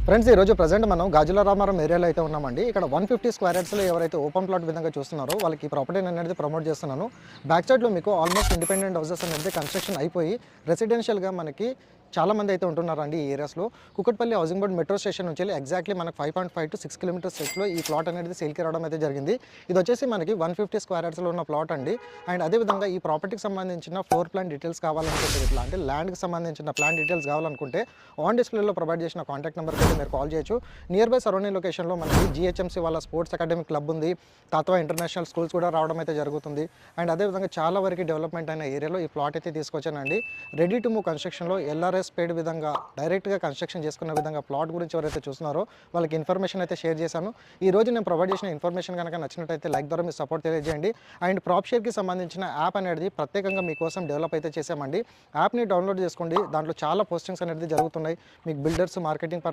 Friends ఈరోజు present మనం గాజుల రామారం ఏరియాలో అయితే ఉన్నామండి. ఇక్కడ 150 స్క్వేర్ యార్డ్స్లో ఎవరైతే ఓపెన్ ప్లాట్ విధంగా చూస్తున్నారో వాళ్ళకి ఈ ప్రాపర్టీని అనేది ప్రమోట్ చేస్తున్నాను. బ్యాక్ సైడ్లో మీకు ఆల్మోస్ట్ ఇండిపెండెంట్ హౌసెస్ అనేది కన్స్ట్రక్షన్ అయిపోయి రెసిడెన్షియల్గా మనకి చాలా మంది అయితే ఉంటున్నారండి ఈ ఏరియాస్లో. Kukatpally housing board metro station నుంచి ఎగ్జాక్ట్లీ మనకు 5.5 to 6 కిలోమీటర్స్ స్ట్రెచ్లో ఈ ప్లాట్ అనేది సేల్కి రావడం అయితే జరిగింది. ఇది వచ్చేసి మనకి 150 స్క్వేర్ యార్డ్స్లో ఉన్న ప్లాట్ అండి. అండ్ అదేవిధంగా ఈ ప్రాపర్టీకి సంబంధించిన ఫ్లోర్ ప్లాన్ డీటెయిల్స్ కావాలనుకుంటే ఇట్లా అంటే ల్యాండ్కి సంబంధించిన ప్లాన్ డీటెయిల్స్ కావాలనుకుంటే ఆన్ డిస్ప్లేలో ప్రొవైడ్ చేసిన కాంటాక్ట్ నెంబర్కి అయితే మీరు కాల్ చేయొచ్చు. నియర్ బై సరౌండింగ్ లొకేషన్లో మనకి జిహెచ్ఎంసీ వాళ్ళ స్పోర్ట్స్ అకాడమిక్ క్లబ్ ఉంది, తాత్వా ఇంటర్నేషనల్ స్కూల్స్ కూడా రావడం అయితే జరుగుతుంది. అండ్ అదేవిధంగా చాలా వరకు డెవలప్మెంట్ అయిన ఏరియాలో ఈ ప్లాట్ అయితే తీసుకొచ్చానండి. రెడీ టు మూవ్ కన్స్ట్రక్షన్లో ఎల్ఆర్ఎస్ పేడ్ విధంగా డైరెక్ట్గా కన్స్ట్రక్షన్ చేసుకున్న విధంగా ప్లాట్ గురించి ఎవరైతే చూస్తున్నారో వాళ్ళకి ఇన్ఫర్మేషన్ అయితే షేర్ చేశాను. ఈ రోజు నేను ప్రొవైడ్ చేసిన ఇన్ఫర్మేషన్ కనుక నచ్చినట్టయితే లైక్ ద్వారా మీ సపోర్ట్ తెలియజేయండి. అండ్ ప్రాప్ షేర్కి సంబంధించిన యాప్ అనేది ప్రత్యేకంగా మీకోసం డెవలప్ అయితే చేసామండి. యాప్ని డౌన్లోడ్ చేసుకోండి. దాంట్లో చాలా పోస్టింగ్స్ అనేది జరుగుతున్నాయి. మీకు బిల్డర్స్, మార్కెటింగ్